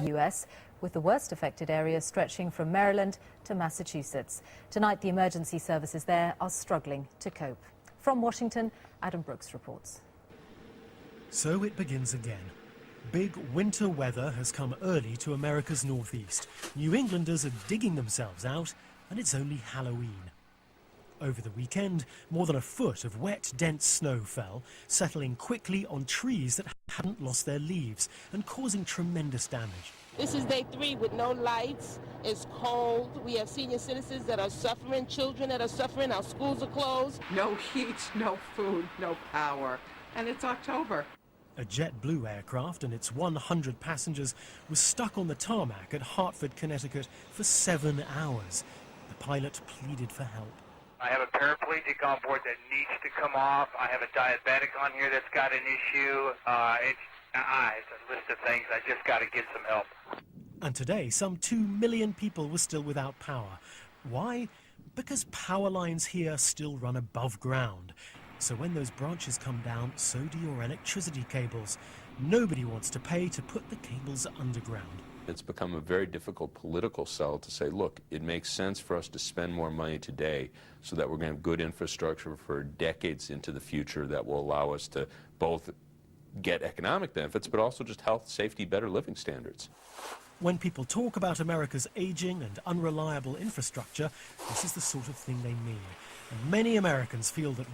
U.S., with the worst affected areas stretching from Maryland to Massachusetts. Tonight, the emergency services there are struggling to cope. From Washington, Adam Brooks reports. So it begins again. Big winter weather has come early to America's northeast. New Englanders are digging themselves out, and it's only Halloween. Over the weekend, more than a foot of wet, dense snow fell, settling quickly on trees that hadn't lost their leaves and causing tremendous damage. This is day 3 with no lights. It's cold. We have senior citizens that are suffering, children that are suffering. Our schools are closed. No heat, no food, no power. And it's October. A JetBlue aircraft and its 100 passengers was stuck on the tarmac at Hartford, Connecticut for 7 hours. The pilot pleaded for help. I have a paraplegic on board that needs to come off. I have a diabetic on here that's got an issue. It's a list of things. I just got to get some help. And today, some 2 million people were still without power. Why? Because power lines here still run above ground. So when those branches come down, so do your electricity cables. Nobody wants to pay to put the cables underground. It's become a very difficult political sell to say, look, it makes sense for us to spend more money today so that we're going to have good infrastructure for decades into the future that will allow us to both get economic benefits, but also just health, safety, better living standards. When people talk about America's aging and unreliable infrastructure, this is the sort of thing they mean. And many Americans feel that